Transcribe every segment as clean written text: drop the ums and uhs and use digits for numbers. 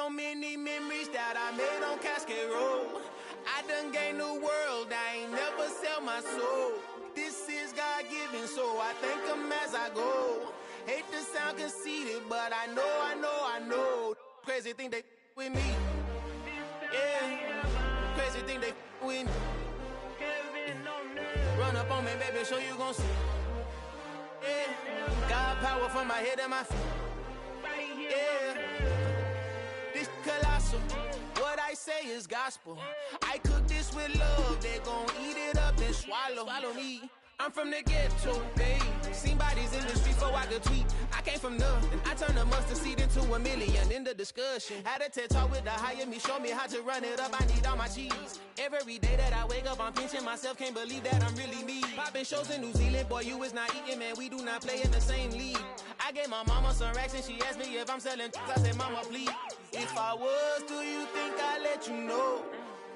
so many memories that I made on Cascade Road. I done gained the world, I ain't never sell my soul. This is God-given, so I thank him as I go. Hate to sound conceited, but I know. Crazy thing they with me. Yeah, crazy thing they with me. Run up on me, baby, show you gon' see. Yeah, God power from my head and my feet. Yeah, this colossal. What I say is gospel. I cook this with love. They gon' eat it up and swallow me. I'm from the ghetto, babe. Seen bodies in the streets so I could tweet. I came from nothing. I turned a mustard seed into a million. In the discussion, had a TED talk with the higher me. Show me how to run it up. I need all my cheese. Every day that I wake up, I'm pinching myself. Can't believe that I'm really me. Popping shows in New Zealand, boy, you is not eating, man. We do not play in the same league. I gave my mama some racks and she asked me if I'm selling. I said, mama, please. If I was, do you think I'd let you know?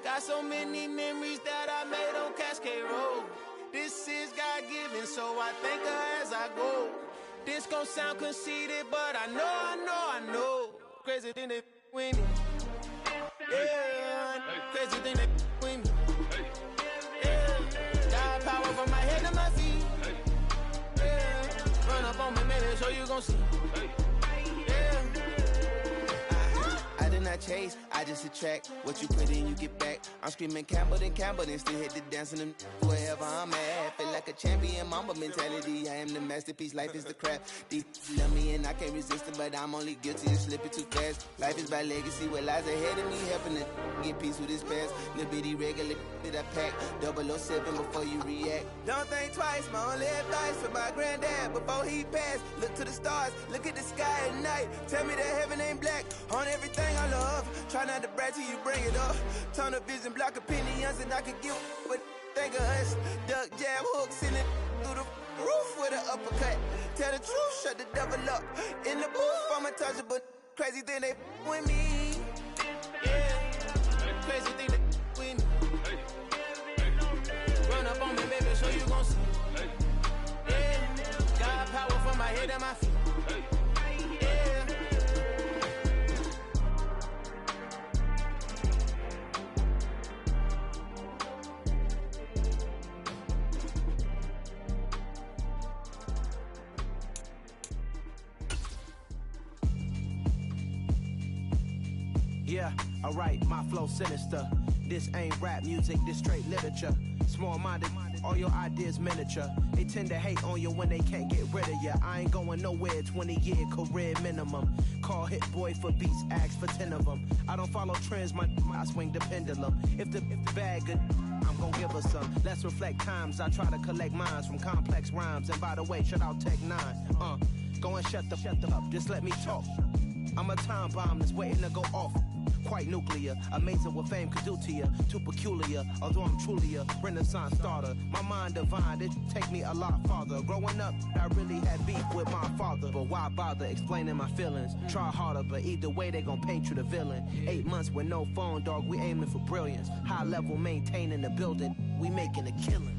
Got so many memories that I made on Cascade Road. This is God-given, so I thank her as I go. This gon' sound conceited, but I know. Crazy thing they with me. Yeah, crazy thing they with me. Yeah, God power from my head to my feet. Yeah, run up on me, maybe so you gon' see. Yeah. I did not chase, I just attract. What you put in, you get back. I'm screaming Campbell, then still hit the dancing and wherever I'm at. Feel like a champion, mamba mentality. I am the masterpiece, life is the craft. Deep love me and I can't resist it, but I'm only guilty of slipping too fast. Life is by legacy, what lies ahead of me, helping to get peace with this past. Little bitty regular that I pack, 007 before you react. Don't think twice, my only advice for my granddad before he passed. Look to the stars, look at the sky at night. Tell me that heaven ain't black on everything I love. Try not to brag till you bring it up. Turn up vision, block opinions, and I could give but think of us. Duck, jab, hook, send it through the roof with an uppercut. Tell the truth, shut the devil up. In the booth, I'm untouchable. Crazy thing they with me. Yeah, crazy thing they with me. Run up on me, baby, so you gon' see. Yeah, God power from my head and my feet. Yeah, alright, my flow sinister. This ain't rap music, this straight literature. Small-minded, all your ideas miniature. They tend to hate on you when they can't get rid of you. I ain't going nowhere, 20-year career minimum. Call Hit Boy for beats, ask for 10 of them. I don't follow trends, I swing the pendulum. If the bag good, I'm gon' give her some. Let's reflect times, I try to collect minds from complex rhymes. And by the way, shout out Tech 9. Go and shut the up, just let me talk. I'm a time bomb that's waiting to go off. Quite nuclear, amazing what fame could do to you. Too peculiar, although I'm truly a renaissance starter. My mind divine, it take me a lot farther. Growing up, I really had beef with my father. But why bother explaining my feelings? Try harder, but either way they gon' paint you the villain. 8 months with no phone, dog, we aiming for brilliance. High level maintaining the building, we making a killing.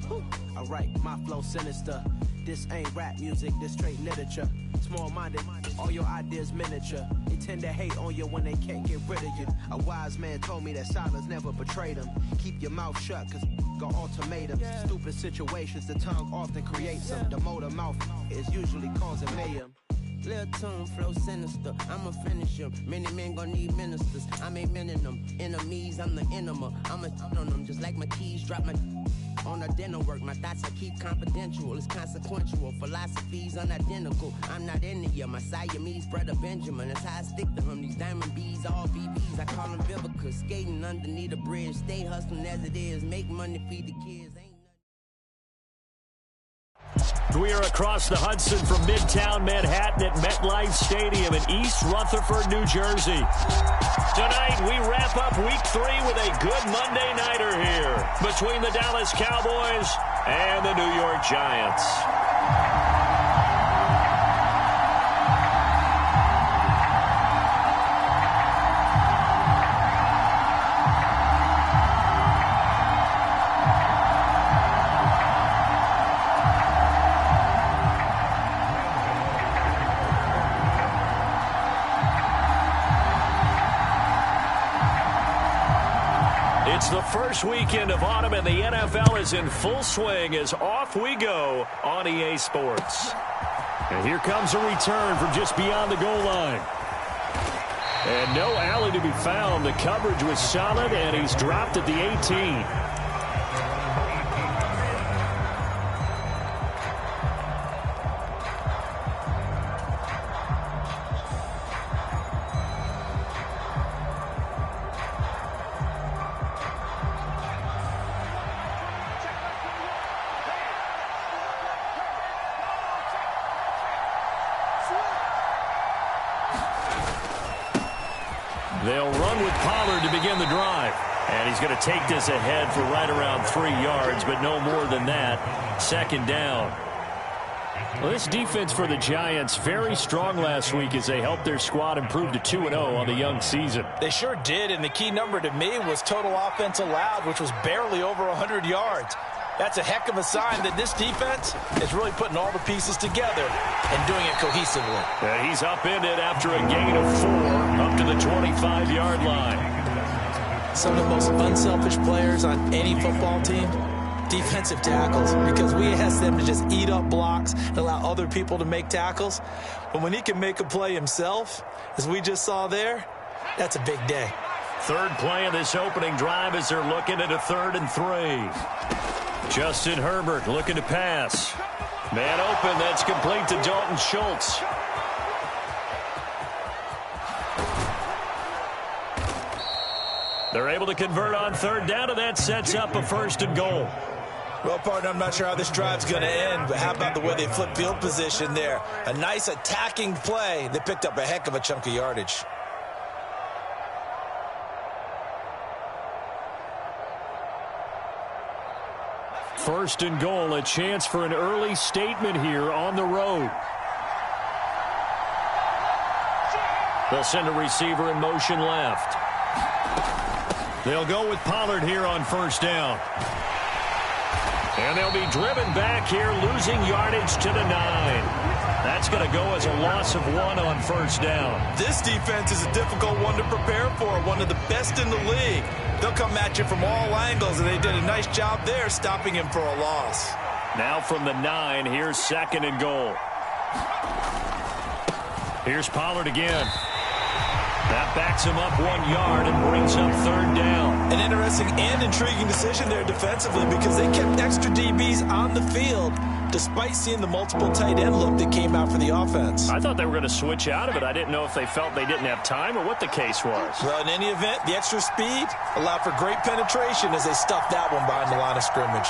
Alright, my flow sinister. This ain't rap music, this straight literature. Small-minded, all your ideas miniature. They tend to hate on you when they can't get rid of you. A wise man told me that silence never betrayed him. Keep your mouth shut, cause got ultimatums. Stupid situations, the tongue often creates them. The motor mouth is usually causing mayhem. Lil' tune, flow sinister, I'ma finish him. Many men gon' need ministers, I'm a men in them. Enemies, I'm the enema, I'm a on them. Just like my keys, drop my on a dinner work. My thoughts I keep confidential, it's consequential. Philosophies unidentical, I'm not into you. My Siamese brother Benjamin, that's how I stick to him. These diamond bees, all BBs, I call them Vivica. Skating underneath a bridge, stay hustling as it is. Make money, feed the kids. We are across the Hudson from Midtown Manhattan at MetLife Stadium in East Rutherford, New Jersey. Tonight, we wrap up Week 3 with a good Monday nighter here between the Dallas Cowboys and the New York Giants. It's the first weekend of autumn, and the NFL is in full swing as off we go on EA Sports. And here comes a return from just beyond the goal line. And no alley to be found. The coverage was solid, and he's dropped at the 18. They'll run with Pollard to begin the drive. And he's going to take this ahead for right around 3 yards, but no more than that. Second down. Well, this defense for the Giants, very strong last week as they helped their squad improve to 2-0 on the young season. They sure did, and the key number to me was total offense allowed, which was barely over 100 yards. That's a heck of a sign that this defense is really putting all the pieces together and doing it cohesively. And he's upended after a gain of 4 up to the 25-yard line. Some of the most unselfish players on any football team, defensive tackles, because we ask them to just eat up blocks and allow other people to make tackles. But when he can make a play himself, as we just saw there, that's a big day. Third play of this opening drive as they're looking at a 3rd and 3. Justin Herbert looking to pass. Man open, that's complete to Dalton Schultz. They're able to convert on 3rd down, and that sets up a 1st and goal. Well, partner, I'm not sure how this drive's going to end, but how about the way they flip field position there? A nice attacking play. They picked up a heck of a chunk of yardage. First and goal, a chance for an early statement here on the road. They'll send a receiver in motion left. They'll go with Pollard here on 1st down. And they'll be driven back here, losing yardage to the 9. That's going to go as a loss of 1 on 1st down. This defense is a difficult one to prepare for, one of the best in the league. They'll come at you from all angles, and they did a nice job there stopping him for a loss. Now from the 9, here's 2nd and goal. Here's Pollard again. That backs him up 1 yard and brings up 3rd down. An interesting and intriguing decision there defensively because they kept extra DBs on the field despite seeing the multiple tight end look that came out for the offense. I thought they were going to switch out of it. I didn't know if they felt they didn't have time or what the case was. Well, in any event, the extra speed allowed for great penetration as they stuffed that one behind the line of scrimmage.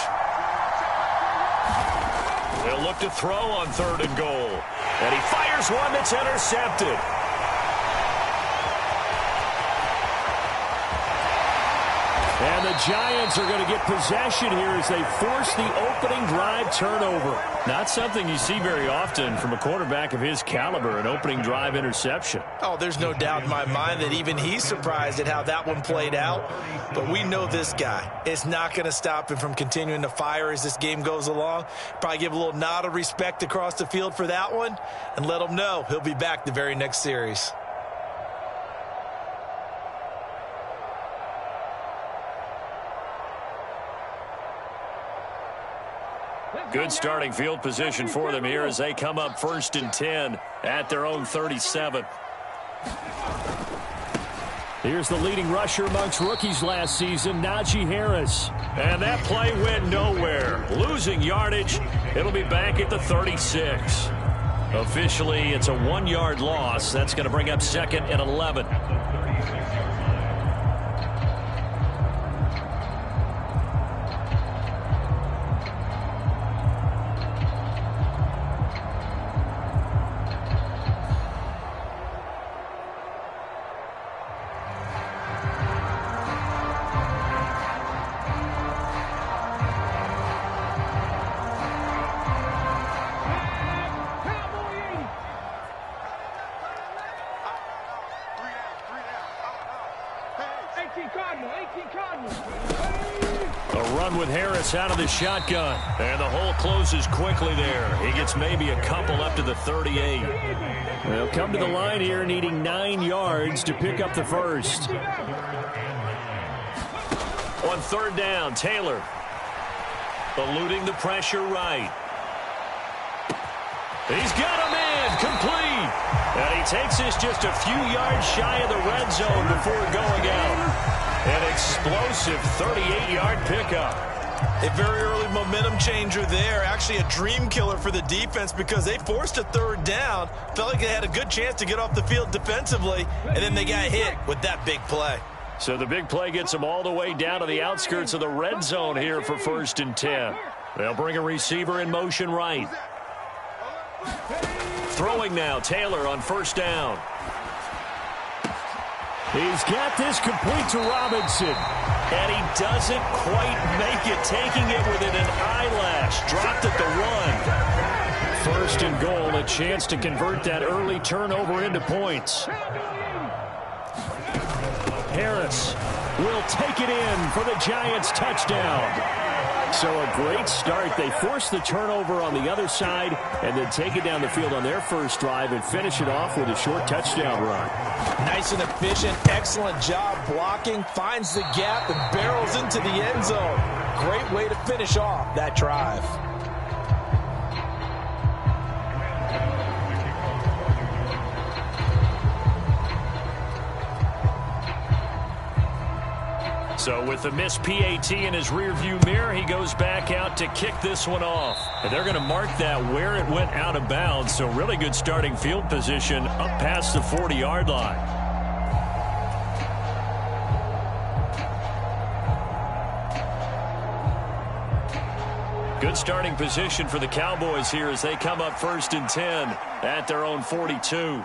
They'll look to throw on 3rd and goal. And he fires one that's intercepted. And the Giants are going to get possession here as they force the opening drive turnover. Not something you see very often from a quarterback of his caliber, an opening drive interception. Oh, there's no doubt in my mind that even he's surprised at how that one played out. But we know this guy. It's not going to stop him from continuing to fire as this game goes along. Probably give a little nod of respect across the field for that one and let him know he'll be back the very next series. Good starting field position for them here as they come up 1st and 10 at their own 37. Here's the leading rusher amongst rookies last season, Najee Harris. And that play went nowhere. Losing yardage. It'll be back at the 36. Officially, it's a 1-yard loss. That's going to bring up 2nd and 11. With Harris out of the shotgun, and the hole closes quickly there. He gets maybe a couple up to the 38. They'll come to the line here needing 9 yards to pick up the first. On third down, Taylor. Eluding the pressure right. He's got him in. Complete. And he takes this just a few yards shy of the red zone before going out. An explosive 38-yard pickup. A very early momentum changer there. Actually a dream killer for the defense because they forced a third down. Felt like they had a good chance to get off the field defensively, and then they got hit with that big play. So the big play gets them all the way down to the outskirts of the red zone here for 1st and 10. They'll bring a receiver in motion right. Throwing now, Taylor on 1st down. He's got this complete to Robinson. And he doesn't quite make it, taking it within an eyelash. Dropped at the 1. 1st and goal, a chance to convert that early turnover into points. Harris will take it in for the Giants touchdown. So a great start. They force the turnover on the other side and then take it down the field on their first drive and finish it off with a short touchdown run. Nice and efficient. Excellent job blocking. Finds the gap and barrels into the end zone. Great way to finish off that drive. So with the missed PAT in his rearview mirror, he goes back out to kick this one off. And they're going to mark that where it went out of bounds. So really good starting field position up past the 40-yard line. Good starting position for the Cowboys here as they come up 1st and 10 at their own 42.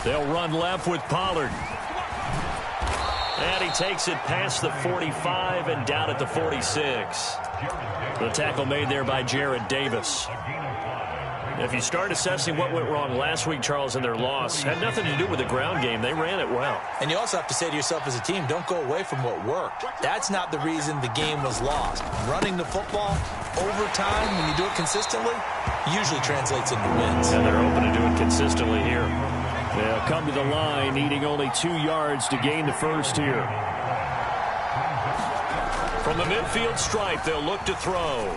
They'll run left with Pollard. And he takes it past the 45 and down at the 46. The tackle made there by Jared Davis. If you start assessing what went wrong last week, Charles, in their loss, had nothing to do with the ground game. They ran it well. And you also have to say to yourself as a team, don't go away from what worked. That's not the reason the game was lost. Running the football over time, when you do it consistently, usually translates into wins. And they're open to do it consistently here. They'll come to the line, needing only 2 yards to gain the first here. From the midfield stripe, they'll look to throw.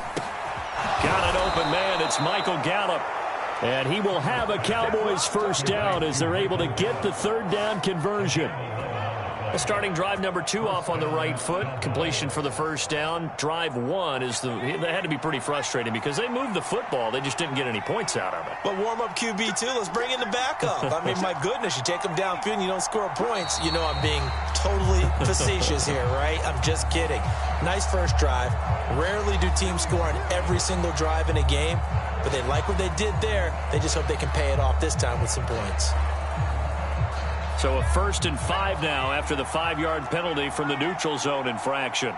Got an open man. It's Michael Gallup. And he will have a Cowboys first down as they're able to get the third down conversion. Starting drive number 2 off on the right foot. Completion for the first down. Drive 1 is they had to be pretty frustrating because they moved the football. They just didn't get any points out of it. But warm-up QB, too. Let's bring in the backup. I mean, my goodness, you take them downfield and you don't score points. You know I'm being totally facetious here, right? I'm just kidding. Nice first drive. Rarely do teams score on every single drive in a game, but they like what they did there. They just hope they can pay it off this time with some points. So a 1st and 5 now after the 5-yard penalty from the neutral zone infraction.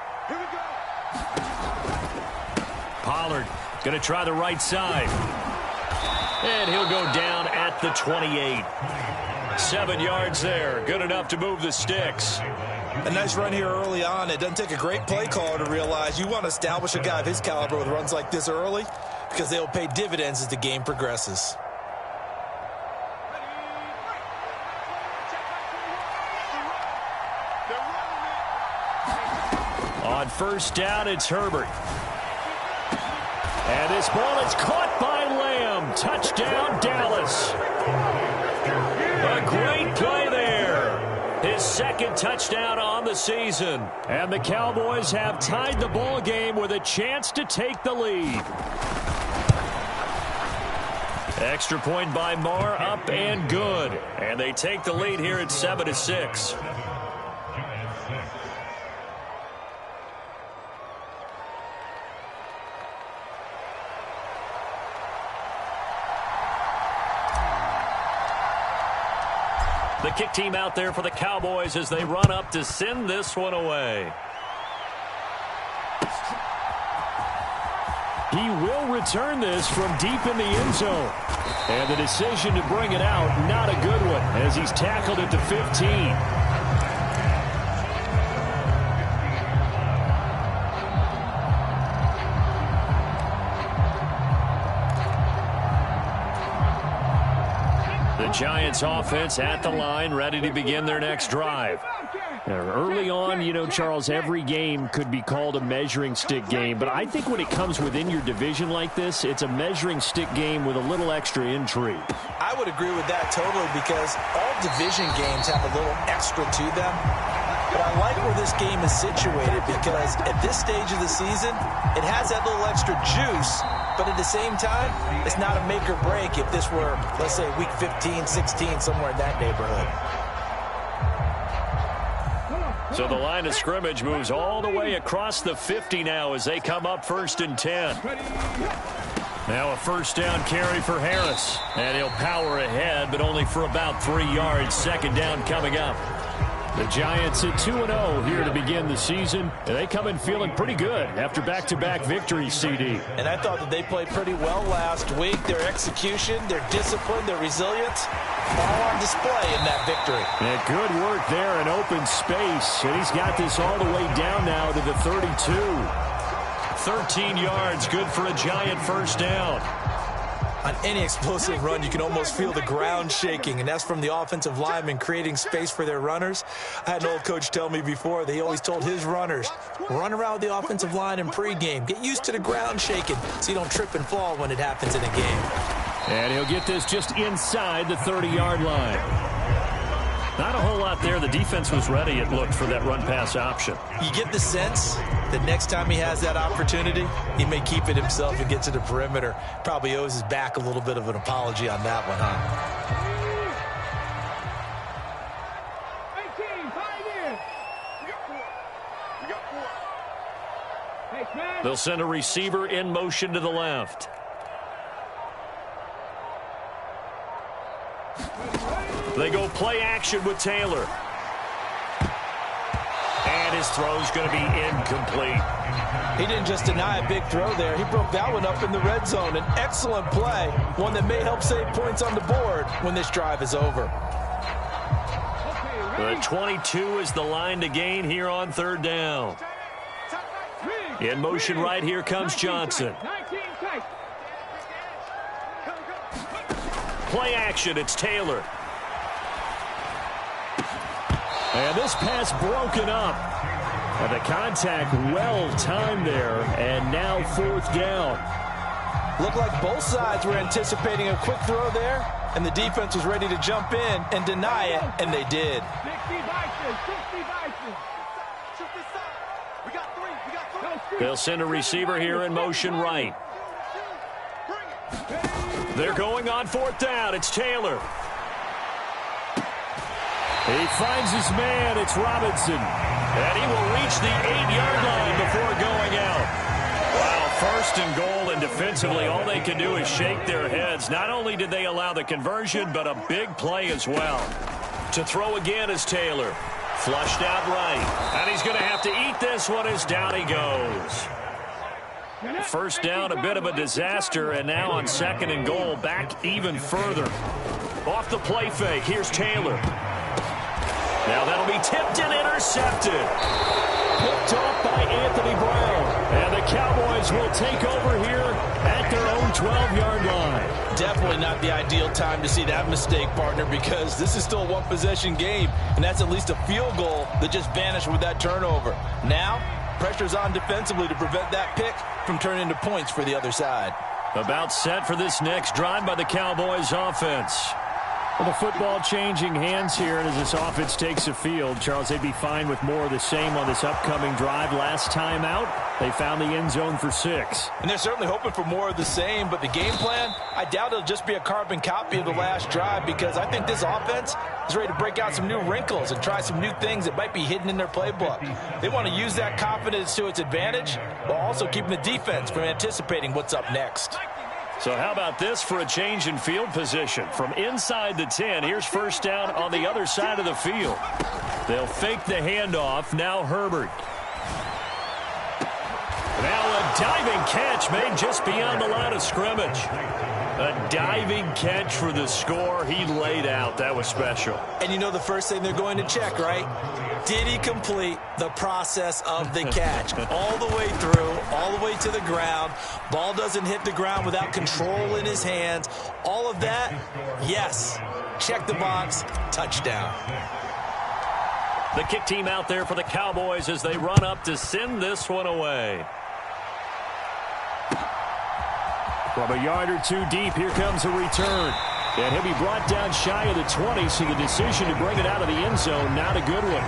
Pollard going to try the right side. And he'll go down at the 28. 7 yards there. Good enough to move the sticks. A nice run here early on. It doesn't take a great play caller to realize you want to establish a guy of his caliber with runs like this early because they'll pay dividends as the game progresses. On first down, it's Herbert. And this ball is caught by Lamb. Touchdown, Dallas. A great play there. His second touchdown on the season. And the Cowboys have tied the ball game with a chance to take the lead. Extra point by Marr, up and good. And they take the lead here at 7-6. The kick team out there for the Cowboys as they run up to send this one away. He will return this from deep in the end zone. And the decision to bring it out, not a good one, as he's tackled at the 15. The Giants offense at the line, ready to begin their next drive. Now, early on, you know, Charles, every game could be called a measuring stick game, but I think when it comes within your division like this, it's a measuring stick game with a little extra intrigue. I would agree with that totally, because all division games have a little extra to them. But I like where this game is situated, because at this stage of the season, it has that little extra juice, but at the same time, it's not a make or break if this were, let's say, week 15, 16, somewhere in that neighborhood. So the line of scrimmage moves all the way across the 50 now as they come up 1st and 10. Now a first down carry for Harris. And he'll power ahead, but only for about 3 yards. Second down coming up. The Giants at 2-0 here to begin the season. And they come in feeling pretty good after back-to-back victories, CD. And I thought that they played pretty well last week. Their execution, their discipline, their resilience, all on display in that victory. And good work there in open space. And he's got this all the way down now to the 32. 13 yards, good for a Giant first down. On any explosive run, you can almost feel the ground shaking, and that's from the offensive linemen creating space for their runners. I had an old coach tell me before, they always told his runners, run around with the offensive line in pregame. Get used to the ground shaking so you don't trip and fall when it happens in a game. And he'll get this just inside the 30-yard line. Not a whole lot there. The defense was ready, it looked, for that run-pass option. You get the sense that next time he has that opportunity, he may keep it himself and get to the perimeter. Probably owes his back a little bit of an apology on that one, huh? They'll send a receiver in motion to the left. They go play action with Taylor. And his throw's going to be incomplete. He didn't just deny a big throw there. He broke that one up in the red zone. An excellent play, one that may help save points on the board when this drive is over. The 22 is the line to gain here on 3rd down. In motion right here comes Johnson. Play action, it's Taylor. And this pass broken up. And the contact well timed there. And now 4th down. Looked like both sides were anticipating a quick throw there, and the defense was ready to jump in and deny it, and they did. They'll send a receiver here in motion right. They're going on 4th down. It's Taylor. He finds his man. It's Robinson. And he will reach the 8-yard line before going out. Wow, 1st and goal, and defensively all they can do is shake their heads. Not only did they allow the conversion, but a big play as well. To throw again is Taylor. Flushed out right. And he's going to have to eat this one as down he goes. First down, a bit of a disaster, and now on 2nd and goal, back even further. Off the play fake, here's Taylor. Now that'll be tipped and intercepted. Picked off by Anthony Brown. And the Cowboys will take over here at their own 12-yard line. Definitely not the ideal time to see that mistake, partner, because this is still a one-possession game, and that's at least a field goal that just vanished with that turnover. Now, pressure's on defensively to prevent that pick from turning into points for the other side. About set for this next drive by the Cowboys offense. Well, the football changing hands here, and as this offense takes the field, Charles, they'd be fine with more of the same on this upcoming drive. Last time out, they found the end zone for 6. And they're certainly hoping for more of the same, but the game plan, I doubt it'll just be a carbon copy of the last drive, because I think this offense is ready to break out some new wrinkles and try some new things that might be hidden in their playbook. They want to use that confidence to its advantage, while also keeping the defense from anticipating what's up next. So how about this for a change in field position? From inside the 10, here's first down on the other side of the field. They'll fake the handoff. Now Herbert. Now a diving catch made just beyond the line of scrimmage. A diving catch for the score. He laid out. That was special. And you know the first thing they're going to check, right? did he complete the process of the catch? All the way through, all the way to the ground. Ball doesn't hit the ground without control in his hands. All of that, yes. Check the box, touchdown. The kick team out there for the Cowboys as they run up to send this one away. From a yard or two deep, here comes a return. And he'll be brought down shy of the 20, so the decision to bring it out of the end zone, not a good one.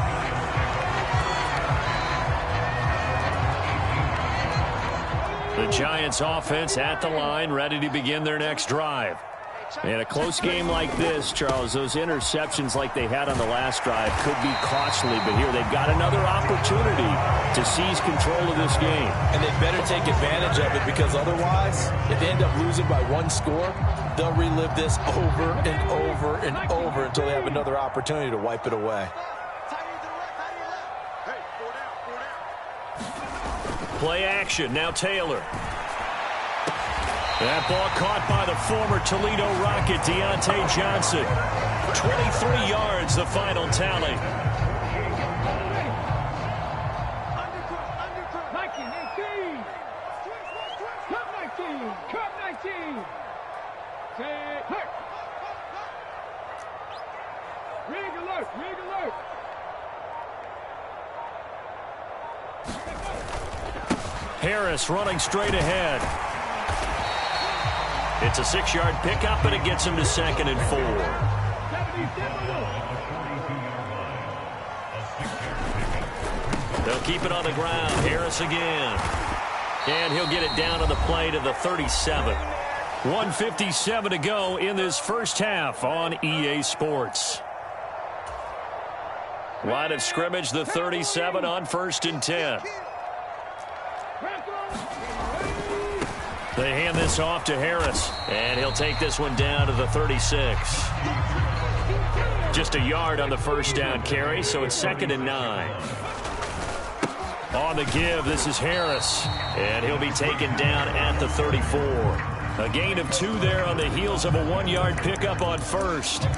The Giants offense at the line, ready to begin their next drive. In a close game like this, Charles, those interceptions like they had on the last drive could be costly, but here they've got another opportunity to seize control of this game. And they better take advantage of it, because otherwise, if they end up losing by one score, they'll relive this over and over and over until they have another opportunity to wipe it away. Play action, now Taylor. That ball caught by the former Toledo Rocket, Deontay Johnson. 23 yards, the final tally. Harris running straight ahead. It's a 6-yard pickup, and it gets him to 2nd and 4. They'll keep it on the ground. Harris again. And he'll get it down to the play to the 37. 1:57 to go in this first half on EA Sports. Line of scrimmage, the 37 on 1st and 10. They hand this off to Harris, and he'll take this one down to the 36. Just a yard on the first down carry, so it's 2nd and 9. On the give, this is Harris, and he'll be taken down at the 34. A gain of 2 there on the heels of a 1-yard pickup on first.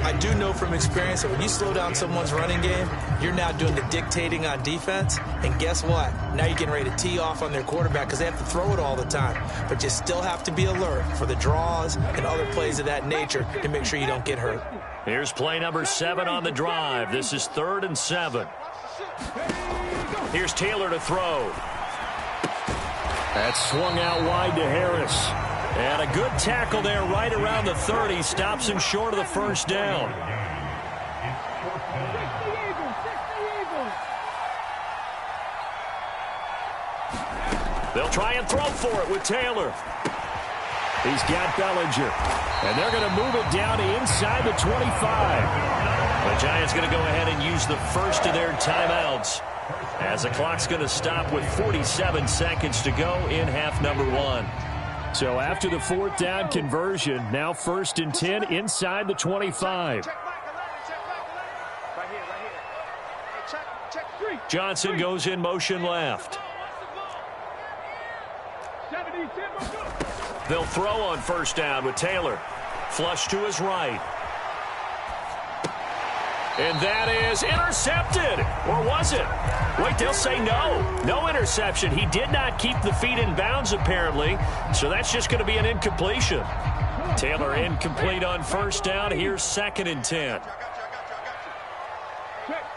I do know from experience that when you slow down someone's running game, you're now doing the dictating on defense. And guess what? Now you're getting ready to tee off on their quarterback because they have to throw it all the time. But you still have to be alert for the draws and other plays of that nature to make sure you don't get hurt. Here's play number 7 on the drive. This is 3rd and 7. Here's Taylor to throw. That's swung out wide to Harris. And a good tackle there right around the 30. Stops him short of the first down. They'll try and throw for it with Taylor. He's got Bellinger. And they're going to move it down to inside the 25. The Giants going to go ahead and use the first of their timeouts, as the clock's going to stop with 47 seconds to go in half number 1. So after the 4th down conversion, now 1st and 10 inside the 25. Johnson goes in motion left. They'll throw on 1st down with Taylor. Flush to his right. And that is intercepted. Or was it? Wait, they'll say no. No interception. He did not keep the feet in bounds, apparently. So that's just going to be an incompletion. Taylor incomplete on 1st down. Here's 2nd and 10.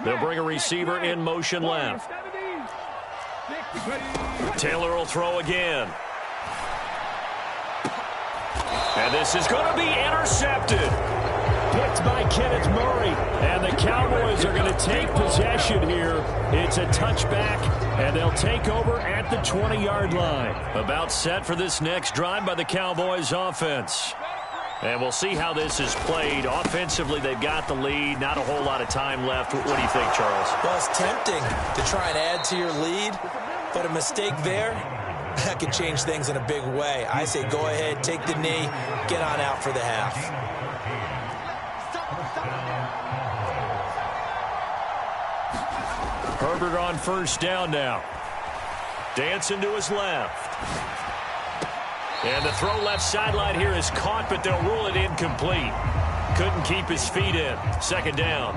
They'll bring a receiver in motion left. Taylor will throw again. And this is going to be intercepted. Picked by Kenneth Murray. And the Cowboys are going to take possession here. It's a touchback, and they'll take over at the 20-yard line. About set for this next drive by the Cowboys offense. And we'll see how this is played. Offensively, they've got the lead. Not a whole lot of time left. What do you think, Charles? Well, it's tempting to try and add to your lead, but a mistake there, that could change things in a big way. I say go ahead, take the knee, get on out for the half. Herbert on 1st down now. Dancing to his left. And the throw left sideline here is caught, but they'll rule it incomplete. Couldn't keep his feet in. 2nd down.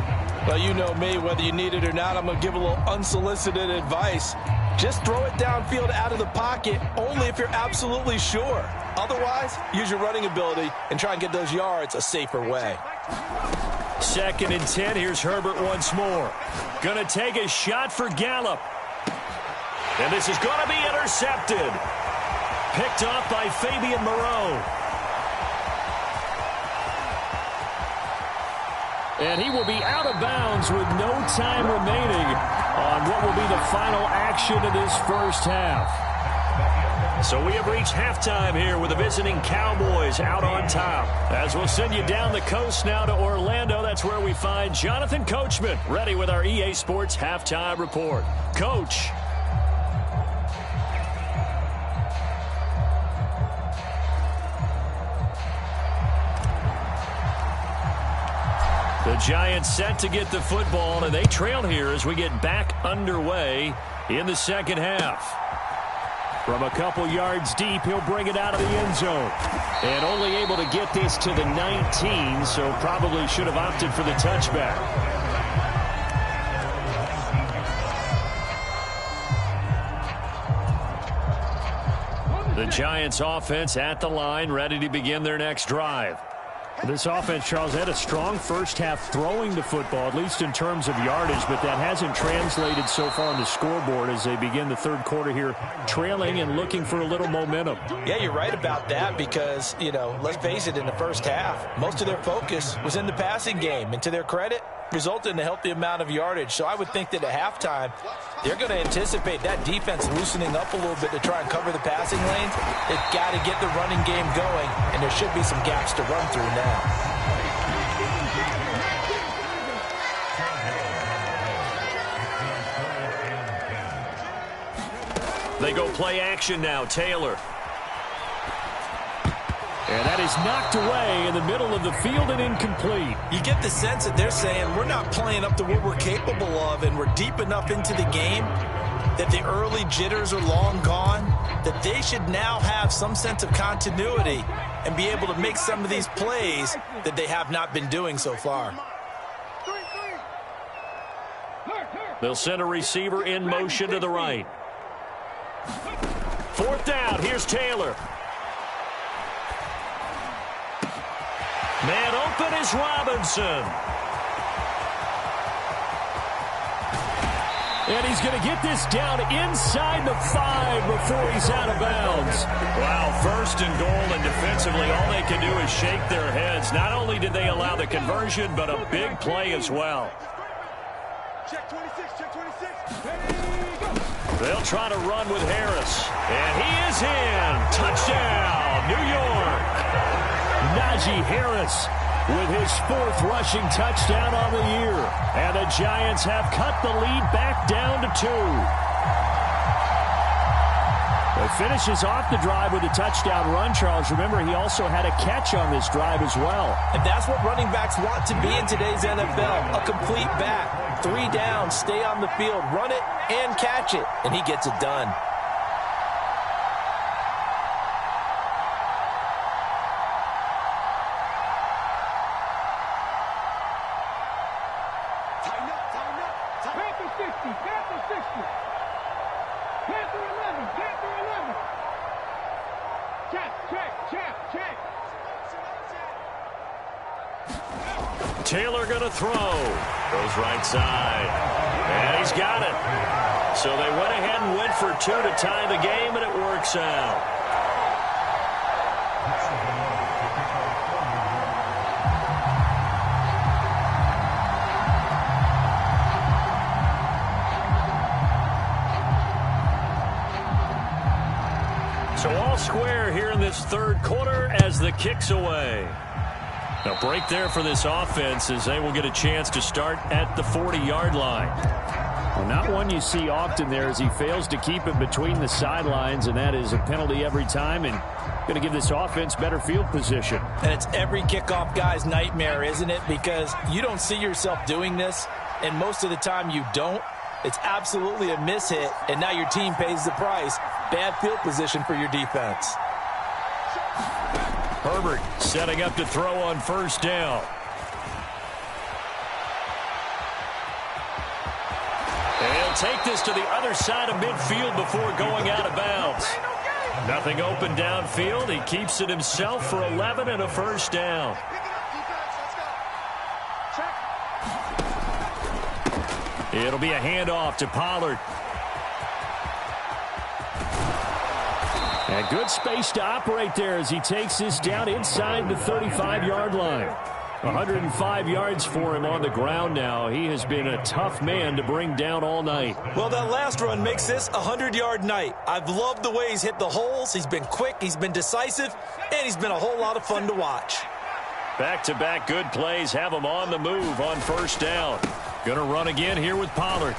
Well, you know me, whether you need it or not, I'm going to give a little unsolicited advice. Just throw it downfield out of the pocket, only if you're absolutely sure. Otherwise, use your running ability and try and get those yards a safer way. 2nd and 10. Here's Herbert once more. Going to take a shot for Gallup. And this is going to be intercepted. Picked off by Fabian Moreau. And he will be out of bounds with no time remaining on what will be the final action of this first half. So we have reached halftime here with the visiting Cowboys out on top. As we'll send you down the coast now to Orlando, that's where we find Jonathan Coachman ready with our EA Sports Halftime Report. Coach. The Giants set to get the football, and they trail here as we get back underway in the second half. From a couple yards deep, he'll bring it out of the end zone. And only able to get this to the 19, so probably should have opted for the touchback. The Giants offense at the line, ready to begin their next drive. This offense, Charles, had a strong first half throwing the football, at least in terms of yardage, but that hasn't translated so far on the scoreboard as they begin the third quarter here, trailing and looking for a little momentum. Yeah, you're right about that because, you know, let's face it, in the first half, most of their focus was in the passing game, and to their credit, resulted in a healthy amount of yardage. So I would think that at halftime, they're going to anticipate that defense loosening up a little bit to try and cover the passing lanes. They've got to get the running game going, and there should be some gaps to run through now. They go play action now. Taylor. And that is knocked away in the middle of the field and incomplete. You get the sense that they're saying we're not playing up to what we're capable of, and we're deep enough into the game that the early jitters are long gone, that they should now have some sense of continuity and be able to make some of these plays that they have not been doing so far. They'll send a receiver in motion to the right. 4th down. Here's Taylor. Man open is Robinson. And he's going to get this down inside the 5 before he's out of bounds. Wow, 1st and goal, and defensively all they can do is shake their heads. Not only did they allow the conversion, but a big play as well. Check 26, check 26. They'll try to run with Harris. And he is in. Touchdown, New York. Najee Harris with his 4th rushing touchdown on the year. And the Giants have cut the lead back down to 2. It finishes off the drive with a touchdown run, Charles. Remember, he also had a catch on this drive as well. And that's what running backs want to be in today's NFL, a complete back. 3 down, stay on the field, run it, and catch it. And he gets it done. Taylor going to throw. Goes right side. And he's got it. So they went ahead and went for 2 to tie the game, and it works out. So all square here in this third quarter as the kick's away. A break there for this offense as they will get a chance to start at the 40-yard line. Well, not one you see often there as he fails to keep it between the sidelines, and that is a penalty every time and going to give this offense better field position. And it's every kickoff guy's nightmare, isn't it? Because you don't see yourself doing this, and most of the time you don't. It's absolutely a mishit, and now your team pays the price. Bad field position for your defense. Herbert setting up to throw on 1st down. He'll take this to the other side of midfield before going out of bounds. Nothing open downfield. He keeps it himself for 11 and a first down. It'll be a handoff to Pollard. And good space to operate there as he takes this down inside the 35-yard line. 105 yards for him on the ground now. He has been a tough man to bring down all night. Well, that last run makes this a 100-yard night. I've loved the way he's hit the holes. He's been quick, he's been decisive, and he's been a whole lot of fun to watch. Back-to-back good plays have him on the move on first down. Going to run again here with Pollard.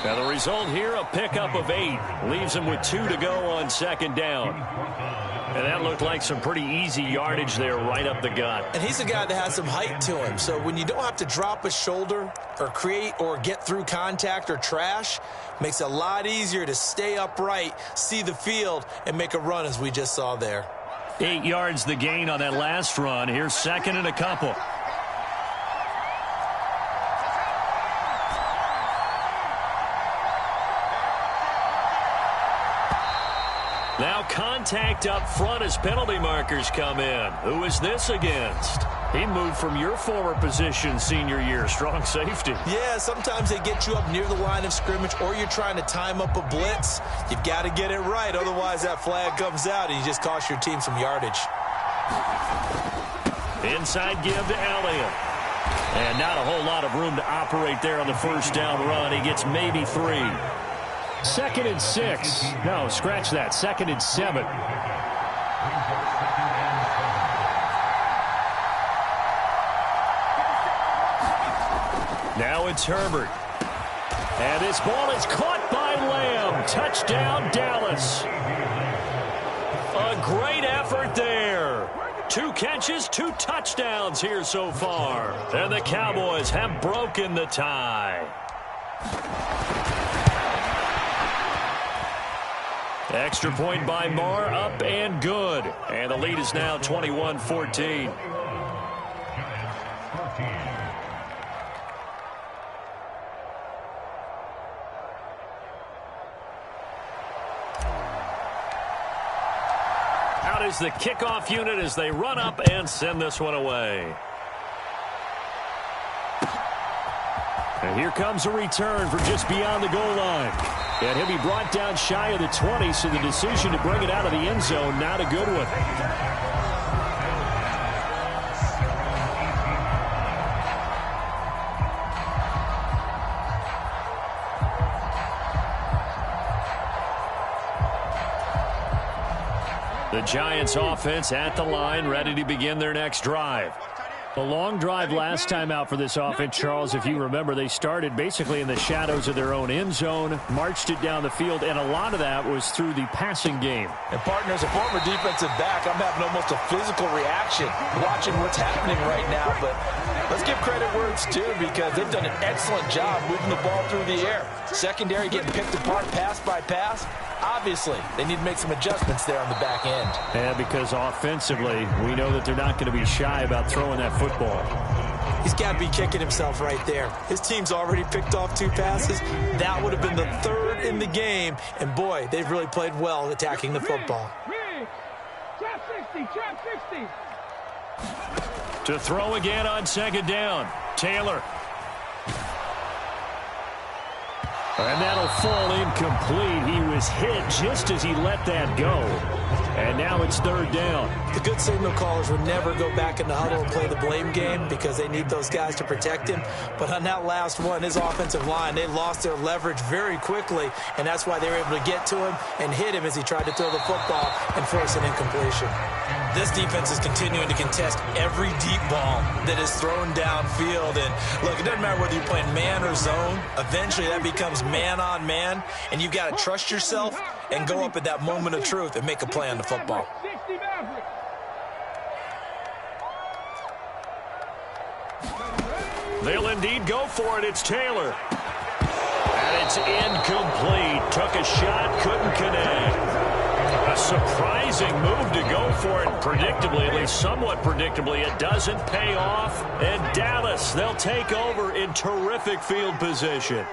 Now the result here, a pickup of 8. Leaves him with 2 to go on second down. And that looked like some pretty easy yardage there right up the gut. And he's a guy that has some height to him. So when you don't have to drop a shoulder or create or get through contact or trash, makes it a lot easier to stay upright, see the field, and make a run as we just saw there. 8 yards the gain on that last run. Here's second and a couple. Now contact up front as penalty markers come in. Who is this against? He moved from your former position senior year, strong safety. Yeah, sometimes they get you up near the line of scrimmage or you're trying to time up a blitz. You've got to get it right, otherwise that flag comes out and you just cost your team some yardage. Inside give to Elliott. And not a whole lot of room to operate there on the first down run. He gets maybe 3. 2nd and 6. No, scratch that. 2nd and 7. Now it's Herbert. And this ball is caught by Lamb. Touchdown, Dallas. A great effort there. 2 catches, 2 touchdowns here so far. And the Cowboys have broken the tie. Extra point by Marr, up and good. And the lead is now 21-14. Out is the kickoff unit as they run up and send this one away. And here comes a return from just beyond the goal line. And he'll be brought down shy of the 20, so the decision to bring it out of the end zone, not a good one. The Giants offense at the line, ready to begin their next drive. A long drive last time out for this offense, Charles. If you remember, they started basically in the shadows of their own end zone, marched it down the field, and a lot of that was through the passing game. And, partner, as a former defensive back, I'm having almost a physical reaction watching what's happening right now. But let's give credit where it's due because they've done an excellent job moving the ball through the air. Secondary getting picked apart pass by pass. Obviously, they need to make some adjustments there on the back end. Yeah, because offensively, we know that they're not going to be shy about throwing that football. He's got to be kicking himself right there. His team's already picked off 2 passes. That would have been the 3rd in the game. And, boy, they've really played well attacking the football. Trap 60, trap 60. To throw again on second down. Taylor. And that'll fall incomplete. He was hit just as he let that go. And now it's 3rd down. The good signal callers would never go back in the huddle and play the blame game because they need those guys to protect him. But on that last one, his offensive line, they lost their leverage very quickly, and that's why they were able to get to him and hit him as he tried to throw the football and force an incompletion. This defense is continuing to contest every deep ball that is thrown downfield. And, look, it doesn't matter whether you're playing man or zone. Eventually that becomes man on man, and you've got to trust yourself and go up at that moment of truth and make a play on the football. They'll indeed go for it. It's Taylor. And it's incomplete. Took a shot, couldn't connect. A surprising move to go for it. Predictably, at least somewhat predictably, it doesn't pay off. And Dallas, they'll take over in terrific field position.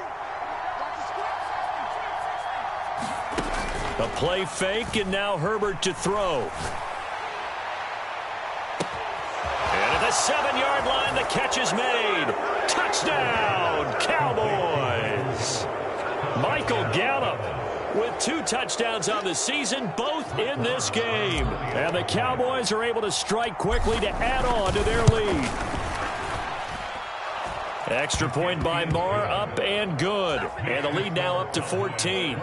A play fake, and now Herbert to throw. And at the 7-yard line, the catch is made. Touchdown, Cowboys! Michael Gallup with 2 touchdowns on the season, both in this game. And the Cowboys are able to strike quickly to add on to their lead. Extra point by Marr, up and good. And the lead now up to 14.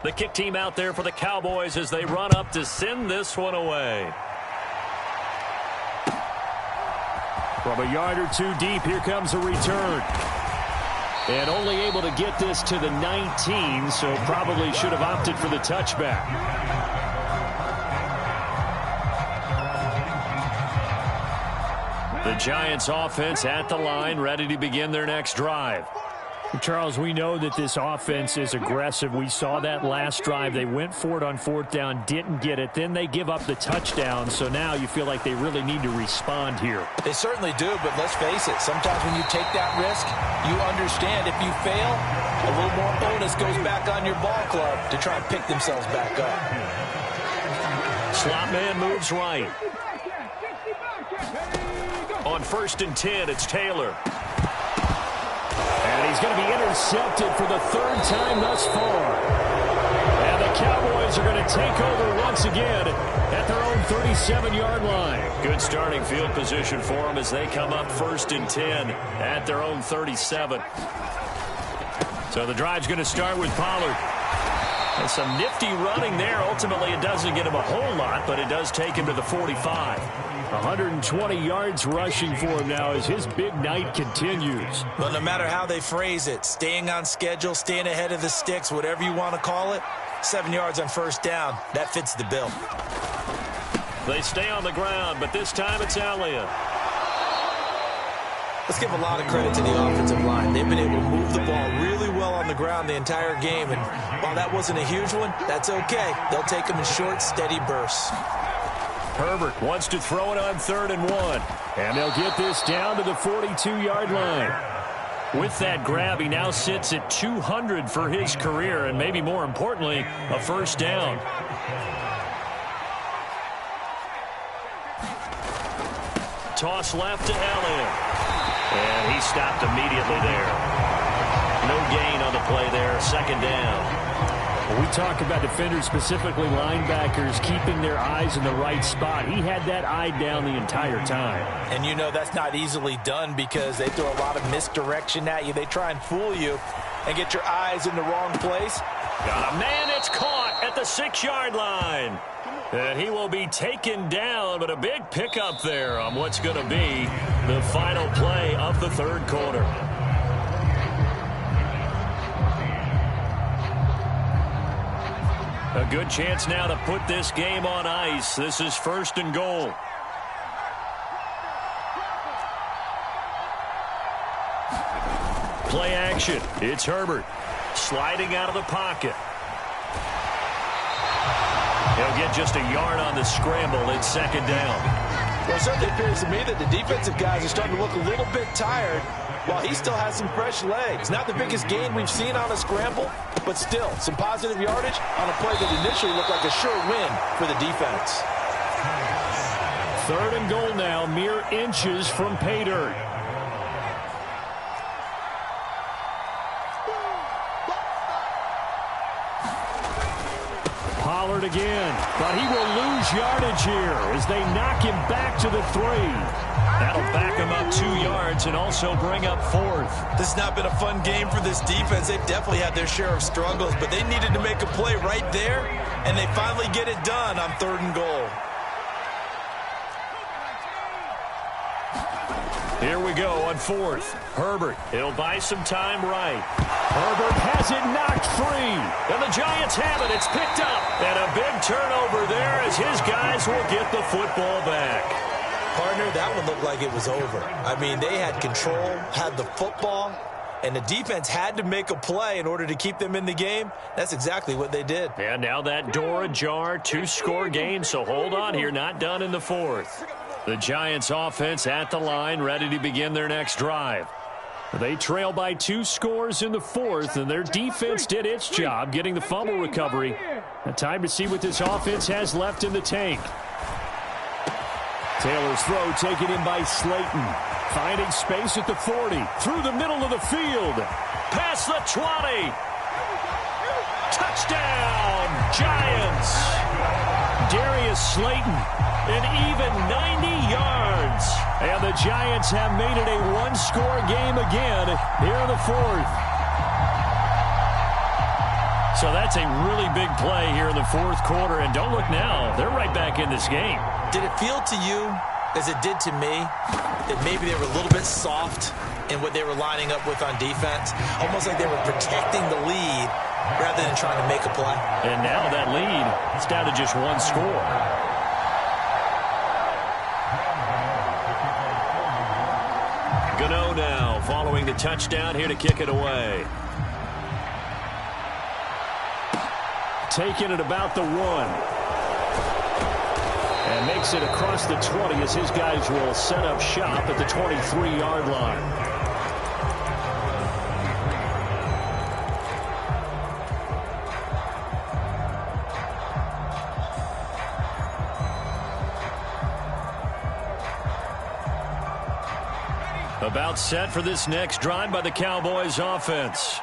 The kick team out there for the Cowboys as they run up to send this one away. From a yard or 2 deep, here comes a return. And only able to get this to the 19, so probably should have opted for the touchback. The Giants offense at the line, ready to begin their next drive. Charles, we know that this offense is aggressive. We saw that last drive. They went for it on 4th down, didn't get it. Then they give up the touchdown, so now you feel like they really need to respond here. They certainly do, but let's face it. Sometimes when you take that risk, you understand if you fail, a little more onus goes back on your ball club to try and pick themselves back up. Slot man moves right. On 1st and 10, it's Taylor. And he's going to be intercepted for the 3rd time thus far. And the Cowboys are going to take over once again at their own 37-yard line. Good starting field position for them as they come up 1st and 10 at their own 37. So the drive's going to start with Pollard. And some nifty running there. Ultimately, it doesn't get him a whole lot, but it does take him to the 45. 120 yards rushing for him now as his big night continues. But no matter how they phrase it, staying on schedule, staying ahead of the sticks, whatever you want to call it, 7 yards on 1st down, that fits the bill. They stay on the ground, but this time it's Elliott. Let's give a lot of credit to the offensive line. They've been able to move the ball really well on the ground the entire game, and while that wasn't a huge one, that's okay. They'll take them in short, steady bursts. Herbert wants to throw it on 3rd and 1. And they'll get this down to the 42-yard line. With that grab, he now sits at 200 for his career, and maybe more importantly, a 1st down. Toss left to Elliott. And he stopped immediately there. No gain on the play there, 2nd down. We talk about defenders, specifically linebackers, keeping their eyes in the right spot. He had that eye down the entire time. And you know that's not easily done because they throw a lot of misdirection at you. They try and fool you and get your eyes in the wrong place. Got a man, it's caught at the 6-yard line. And he will be taken down, but a big pickup there on what's going to be the final play of the 3rd quarter. A good chance now to put this game on ice. This is 1st and goal. Play action. It's Herbert sliding out of the pocket. He'll get just a yard on the scramble. It's 2nd down. Well, it certainly appears to me that the defensive guys are starting to look a little bit tired while he still has some fresh legs. Not the biggest gain we've seen on a scramble, but still some positive yardage on a play that initially looked like a sure win for the defense. 3rd and goal now, mere inches from pay dirt. Pollard again, but he will lose yardage here as they knock him back to the 3. That'll back him up 2 yards and also bring up 4th. This has not been a fun game for this defense. They've definitely had their share of struggles, but they needed to make a play right there, and they finally get it done on 3rd and goal. Here we go on 4th. Herbert, he'll buy some time right. Herbert has it knocked free. And the Giants have it. It's picked up. And a big turnover there as his guys will get the football back. Partner, that one looked like it was over. I mean, they had control, had the football, and the defense had to make a play in order to keep them in the game. That's exactly what they did. And now that door ajar, 2-score game, so hold on here, not done in the 4th. The Giants offense at the line, ready to begin their next drive. They trail by 2 scores in the 4th, and their defense did its job getting the fumble recovery. Now time to see what this offense has left in the tank. Taylor's throw taken in by Slayton. Finding space at the 40. Through the middle of the field. Past the 20. Touchdown, Giants. Darius Slayton, an even 90 yards. And the Giants have made it a 1-score game again here in the 4th. So that's a really big play here in the 4th quarter. And don't look now, they're right back in this game. Did it feel to you, as it did to me, that maybe they were a little bit soft in what they were lining up with on defense? Almost like they were protecting the lead rather than trying to make a play. And now that lead, it's down to just 1 score. Gano now following the touchdown here to kick it away. Taking it about the 1. And makes it across the 20 as his guys will set up shop at the 23-yard line. About set for this next drive by the Cowboys offense.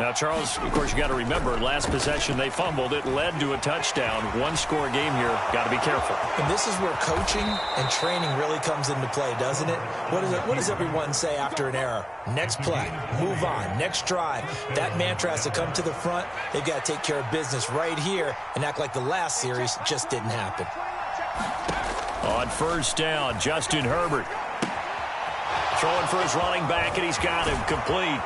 Now, Charles, of course, you got to remember, last possession they fumbled. It led to a touchdown. 1-score game here. Got to be careful. And this is where coaching and training really comes into play, doesn't it? What does everyone say after an error? Next play, move on, next drive. That mantra has to come to the front. They've got to take care of business right here and act like the last series just didn't happen. On first down, Justin Herbert. Throwing for his running back, and he's got him complete.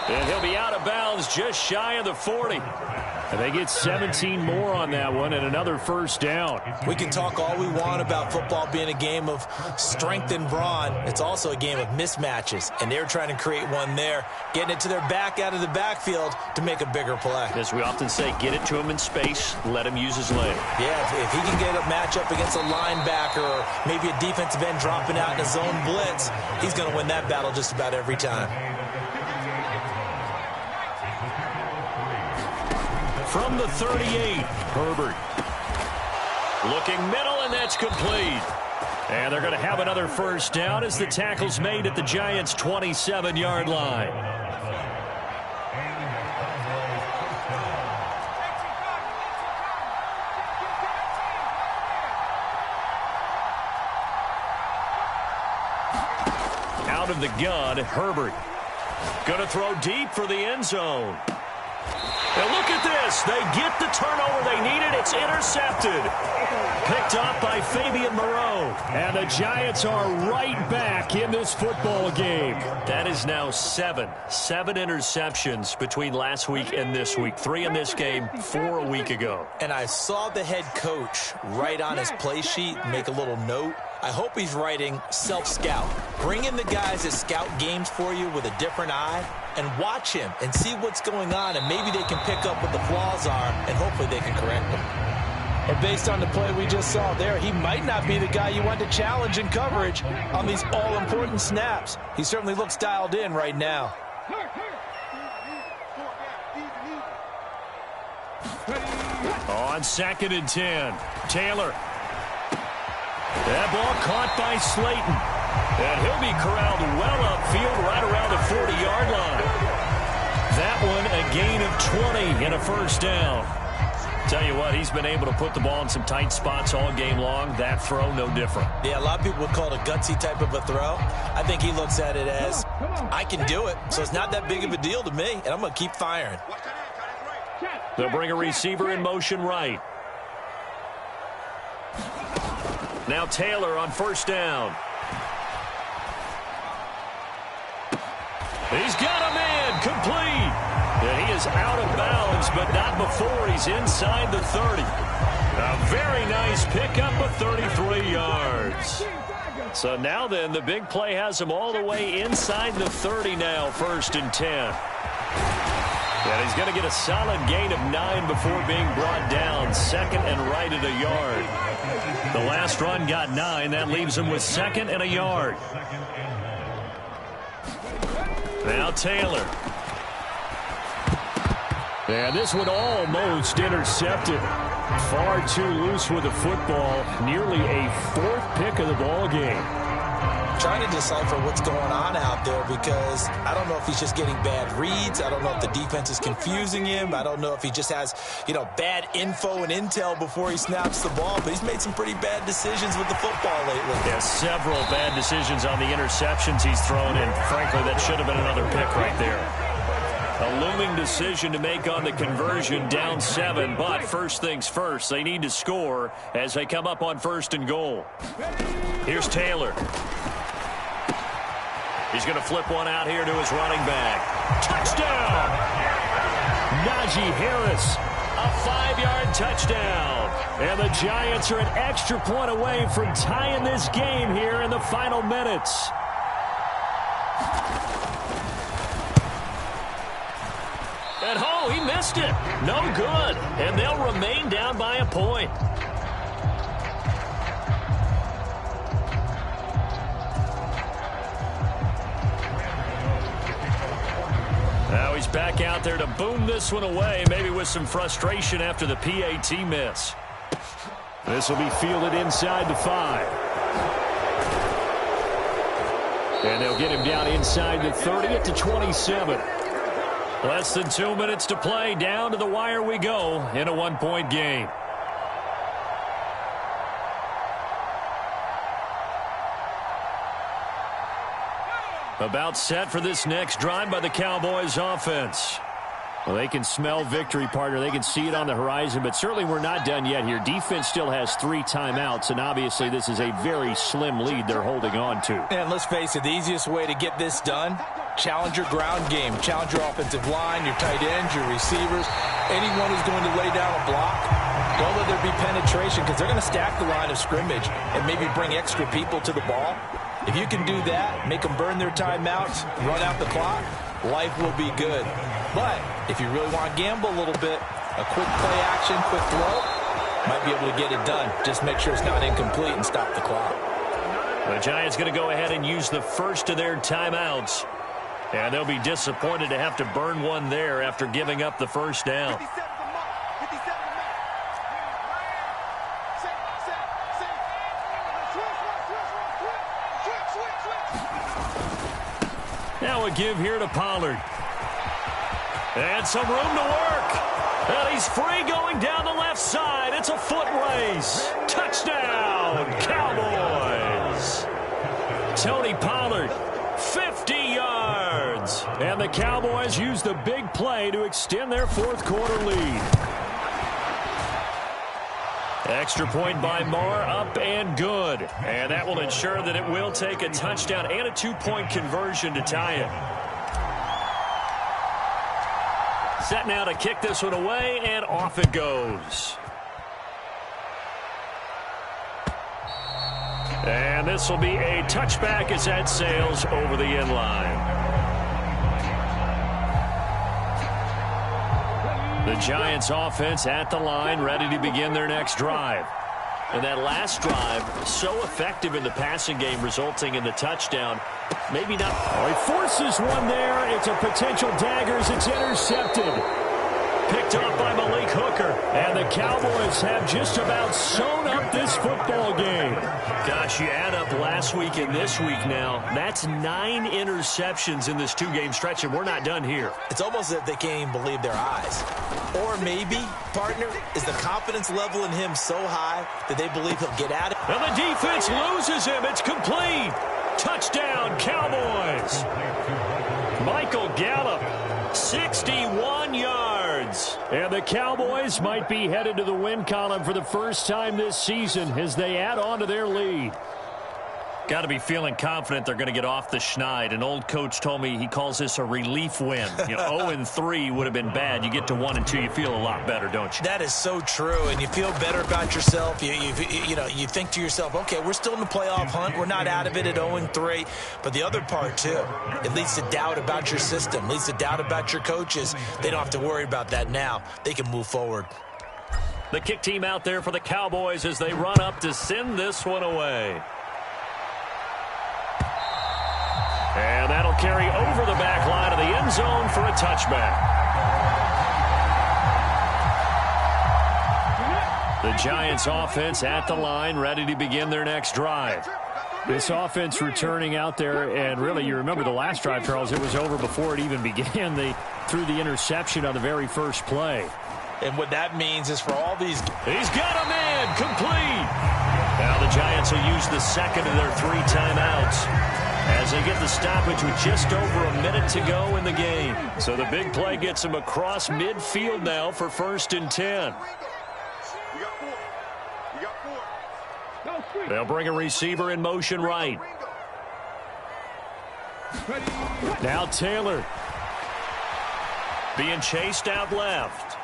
And he'll be out of bounds just shy of the 40. And they get 17 more on that one and another first down. We can talk all we want about football being a game of strength and brawn. It's also a game of mismatches, and they're trying to create one there, getting it to their back out of the backfield to make a bigger play. As we often say, get it to him in space, let him use his leg. Yeah, if he can get a matchup against a linebacker or maybe a defensive end dropping out in a zone blitz, he's going to win that battle just about every time. From the 38, Herbert. Looking middle, and that's complete. And they're going to have another first down as the tackle's made at the Giants' 27-yard line. Out of the gun, Herbert. Going to throw deep for the end zone. Now look at this. They get the turnover they needed. It's intercepted. Picked up by Fabian Moreau. And the Giants are right back in this football game. That is now 7 interceptions between last week and this week. 3 in this game, 4 a week ago. And I saw the head coach write on his play sheet, make a little note. I hope he's writing self-scout. Bring in the guys that scout games for you with a different eye and watch him and see what's going on, and maybe they can pick up what the flaws are, and hopefully they can correct them. And based on the play we just saw there, he might not be the guy you want to challenge in coverage on these all-important snaps. He certainly looks dialed in right now. On 2nd and 10, Taylor. That ball caught by Slayton. And he'll be corralled well upfield right around the 40-yard line. That one a gain of 20 and a first down. Tell you what, he's been able to put the ball in some tight spots all game long. That throw, no different. Yeah, a lot of people would call it a gutsy type of a throw. I think he looks at it as, I can do it, so it's not that big of a deal to me, and I'm going to keep firing. They'll bring a receiver in motion right. Now Taylor on first down. He's got a man complete. And he is out of bounds, but not before he's inside the 30. A very nice pickup of 33 yards. So now then, the big play has him all the way inside the 30 now, 1st and 10. And he's going to get a solid gain of 9 before being brought down, 2nd and right at a yard. The last run got 9. That leaves him with 2nd and a yard. Now Taylor. And this one almost intercepted. Far too loose with the football. Nearly a 4th pick of the ball game. Trying to decipher what's going on out there because I don't know if he's just getting bad reads. I don't know if the defense is confusing him. I don't know if he just has, bad info and intel before he snaps the ball. But he's made some pretty bad decisions with the football lately. Yeah, several bad decisions on the interceptions he's thrown, and frankly, that should have been another pick right there. A looming decision to make on the conversion, down 7. But first things first, they need to score as they come up on 1st and goal. Here's Taylor. He's going to flip one out here to his running back. Touchdown! Najee Harris, a 5-yard touchdown. And the Giants are an extra point away from tying this game here in the final minutes. And he missed it. No good. And they'll remain down by a point. Now he's back out there to boom this one away, maybe with some frustration after the PAT miss. This will be fielded inside the 5. And they'll get him down inside the 30 at the 27. Less than 2 minutes to play. Down to the wire we go in a 1-point game. About set for this next drive by the Cowboys offense. Well, they can smell victory, partner. They can see it on the horizon, but certainly we're not done yet here. Defense still has 3 timeouts, and obviously this is a very slim lead they're holding on to. And let's face it, the easiest way to get this done, challenge your ground game. Challenge your offensive line, your tight ends, your receivers. Anyone who's going to lay down a block, don't let there be penetration because they're going to stack the line of scrimmage and maybe bring extra people to the ball. If you can do that, make them burn their timeouts, run out the clock, life will be good. But if you really want to gamble a little bit, a quick play action, quick throw, might be able to get it done. Just make sure it's not incomplete and stop the clock. The Giants going to go ahead and use the first of their timeouts. And they'll be disappointed to have to burn one there after giving up the first down. Now a give here to Pollard. And some room to work. And he's free going down the left side. It's a foot race. Touchdown, Cowboys. Tony Pollard, 50 yards. And the Cowboys use the big play to extend their 4th quarter lead. Extra point by Marr, up and good. And that will ensure that it will take a touchdown and a 2-point conversion to tie it. Set now to kick this one away, and off it goes. And this will be a touchback as that sails over the end line. The Giants offense at the line, ready to begin their next drive. And that last drive, so effective in the passing game, resulting in the touchdown. Maybe not. Oh, he forces one there. It's a potential dagger as it's intercepted. Picked up by Malik Hooker. And the Cowboys have just about sewn up this football game. Gosh, you add up last week and this week now. That's 9 interceptions in this 2-game stretch, and we're not done here. It's almost as if they can't even believe their eyes. Or maybe, partner, is the confidence level in him so high that they believe he'll get at it. And the defense loses him. It's complete. Touchdown, Cowboys. Michael Gallup, 61 yards. And the Cowboys might be headed to the win column for the first time this season as they add on to their lead. Got to be feeling confident they're going to get off the schneid. An old coach told me he calls this a relief win. 0-3 would have been bad. You get to 1-2, you feel a lot better, don't you? That is so true, and you feel better about yourself. You think to yourself, okay, we're still in the playoff hunt. We're not out of it at 0-3. But the other part, too, it leads to doubt about your system, leads to doubt about your coaches. They don't have to worry about that now. They can move forward. The kick team out there for the Cowboys as they run up to send this one away. And that'll carry over the back line of the end zone for a touchback. The Giants offense at the line, ready to begin their next drive. This offense returning out there, and really, you remember the last drive, Charles, it was over before it even began. They threw the interception on the very first play. And what that means is for all these... He's got a man, complete. Now the Giants will use the second of their 3 timeouts as they get the stoppage with just over a minute to go in the game. So the big play gets them across midfield now for 1st and 10. They'll bring a receiver in motion right. Now Taylor being chased out left.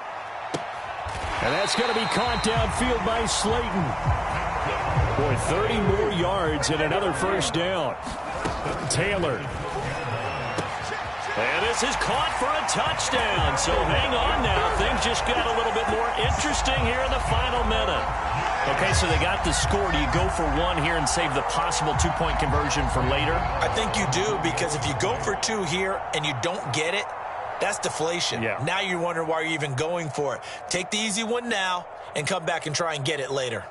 And that's going to be caught downfield by Slayton. Boy, 30 more yards and another first down. Taylor. And this is caught for a touchdown. So hang on now. Things just got a little bit more interesting here in the final minute. Okay, so they got the score. Do you go for one here and save the possible 2-point conversion for later? I think you do, because if you go for 2 here and you don't get it, that's deflation. Yeah. Now you wonder why you're even going for it. Take the easy one now and come back and try and get it later.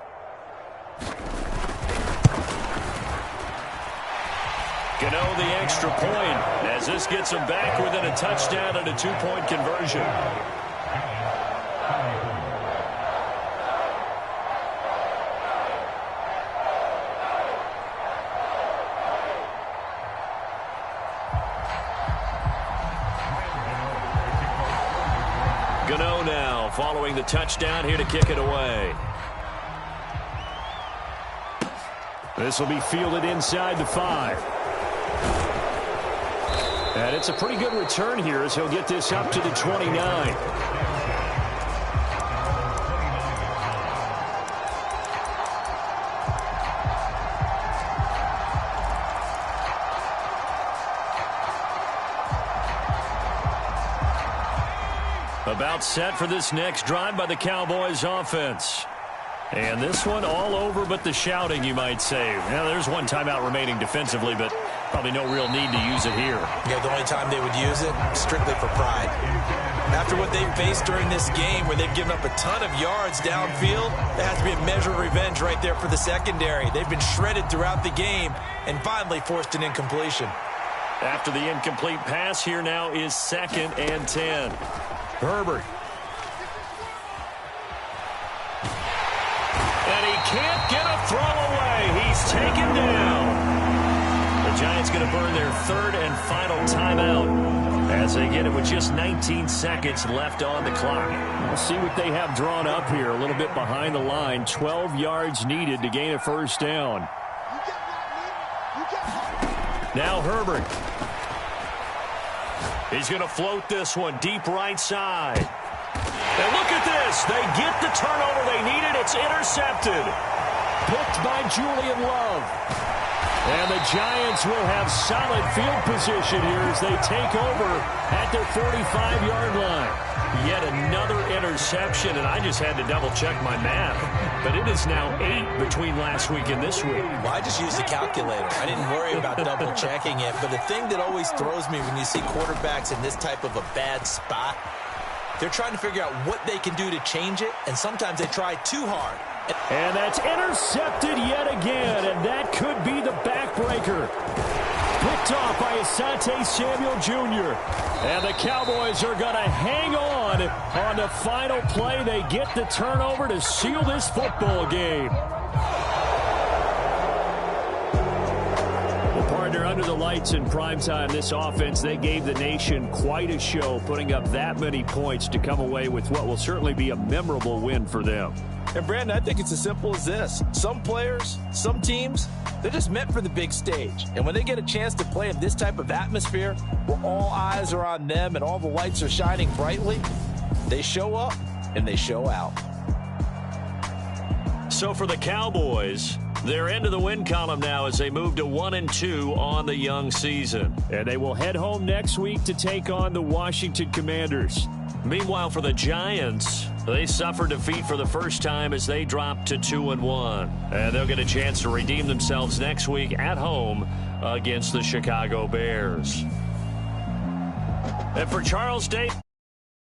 Gano the extra point as this gets them back within a touchdown and a 2-point conversion. Gano now following the touchdown here to kick it away. This will be fielded inside the 5. And it's a pretty good return here as he'll get this up to the 29. About set for this next drive by the Cowboys offense. And this one all over but the shouting, you might say. Now, there's one timeout remaining defensively, but probably no real need to use it here. Yeah, the only time they would use it, strictly for pride. After what they've faced during this game, where they've given up a ton of yards downfield, there has to be a measure of revenge right there for the secondary. They've been shredded throughout the game and finally forced an incompletion. After the incomplete pass, here now is 2nd and 10. Herbert. And he can't get a throw away. He's taken down. The Giants going to burn their 3rd and final timeout as they get it with just 19 seconds left on the clock. We'll see what they have drawn up here. A little bit behind the line. 12 yards needed to gain a first down. Now Herbert. He's going to float this one deep right side. And look at this. They get the turnover they needed. It's intercepted. Picked by Julian Love. And the Giants will have solid field position here as they take over at their 45-yard line. Yet another interception, and I just had to double-check my math. But it is now 8 between last week and this week. Well, I just used a calculator. I didn't worry about double-checking it. But the thing that always throws me when you see quarterbacks in this type of a bad spot, they're trying to figure out what they can do to change it, and sometimes they try too hard. And that's intercepted yet again, and that could be the backbreaker. Picked off by Asante Samuel Jr. And the Cowboys are going to hang on the final play. They get the turnover to seal this football game. Well, partner, under the lights in primetime, this offense, they gave the nation quite a show, putting up that many points to come away with what will certainly be a memorable win for them. And, Brandon, I think it's as simple as this. Some players, some teams, they're just meant for the big stage. And when they get a chance to play in this type of atmosphere where all eyes are on them and all the lights are shining brightly, they show up and they show out. So for the Cowboys, they're into the win column now as they move to 1-2 on the young season. And they will head home next week to take on the Washington Commanders. Meanwhile, for the Giants, They suffered defeat for the first time as they dropped to 2-1. And they'll get a chance to redeem themselves next week at home against the Chicago Bears. And for Charles Davis.